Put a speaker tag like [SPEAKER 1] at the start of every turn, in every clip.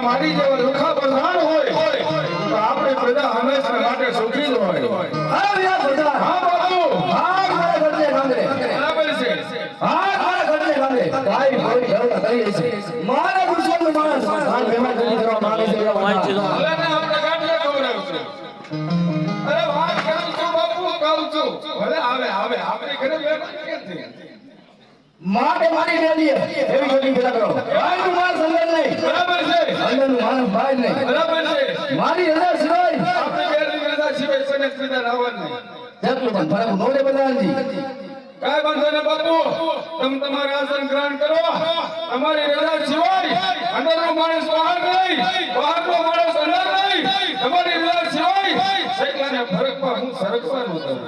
[SPEAKER 1] મારી જેવા લુખા પ્રધાન હોય તો આપણે પ્રજા હંમેશા માટે સુખી જ હોય.
[SPEAKER 2] હા વિરાટ પ્રધાન.
[SPEAKER 1] હા બાપુ.
[SPEAKER 2] હા મારા ઘરને કાંગરે.
[SPEAKER 1] બરાબર છે.
[SPEAKER 2] હા મારા ઘરને કાંગરે. કાઈ કોઈ ગરડા કરી છે. મારા દુશ્મનનો માણસ ખાન મહેમાન કરી કરવા માંગે છે એવા માણસ.
[SPEAKER 1] હવે ને આપણે ગાંઠિયા ખવડાવશું. અરે વાત કરું છું બાપુ, કહું છું. ભલે આવે આપણે ઘરે બેઠા ક્યાંથી?
[SPEAKER 2] માટે મારી મેલી એવી ગતિ પેદા કરો. ભાઈનું માણસ અંદર નહીં.
[SPEAKER 1] બરાબર છે.
[SPEAKER 2] અંદરનું માણસ બહાર નહીં.
[SPEAKER 1] બરાબર છે.
[SPEAKER 2] મારી રજા સિવાય
[SPEAKER 1] આપણે બેરની રજા સિવાય કોઈને ત્રીજા રાવણ નહીં.
[SPEAKER 2] જેટલું પણ ફરક નોડે બધાજી.
[SPEAKER 1] કાય વાંધો ને બાપુ, તમે તમારે આસન ગ્રહણ કરો. તમારી રજા સિવાય અંદરનો માણસ બહાર નહીં, બહારનો માણસ અંદર નહીં. તમારી રજા સિવાય સૈકાને ફરકમાં હું સરકવાનું દઉં.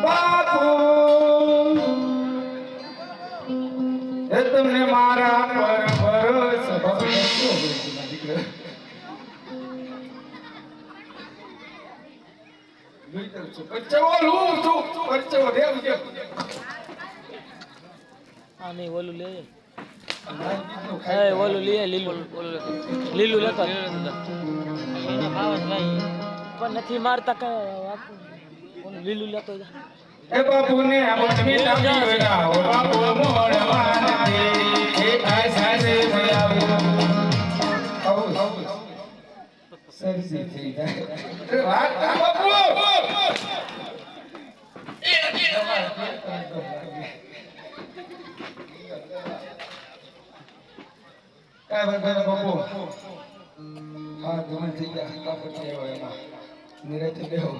[SPEAKER 1] બાપુ એ તમને મારા પર ભરોસો પરચેવો લઉં છું, પરચેવો રેવ છે.
[SPEAKER 3] હા નહીં ઓલું લે ઓલું લે લીલું લેતો એના ભાવ જ ભાઈ પણ નથી મારતા કઈ ઓલું લીલું લેતો જા.
[SPEAKER 1] એ બાપુ ને મોટની લાગી વેલા ઓ બાપુ મોડ માનતી એ આશા સે ભલાવો આવું સરસી થઈ જાય. અરે વાત બાપુ કાય બરાબર બાપુ હા તમે થઈ ગયા કાપડ લેવો એમાં નિરાતે લેવો.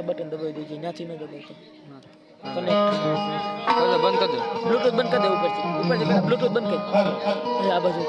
[SPEAKER 3] બટન દબાવી દેજે ત્યાંથી ન દબાવતો કનેક્ટ બંધ કરી દે બ્લૂટૂથ બંધ કરી દે ઉપરથી બ્લૂટૂથ બંધ કરી આ બાજુ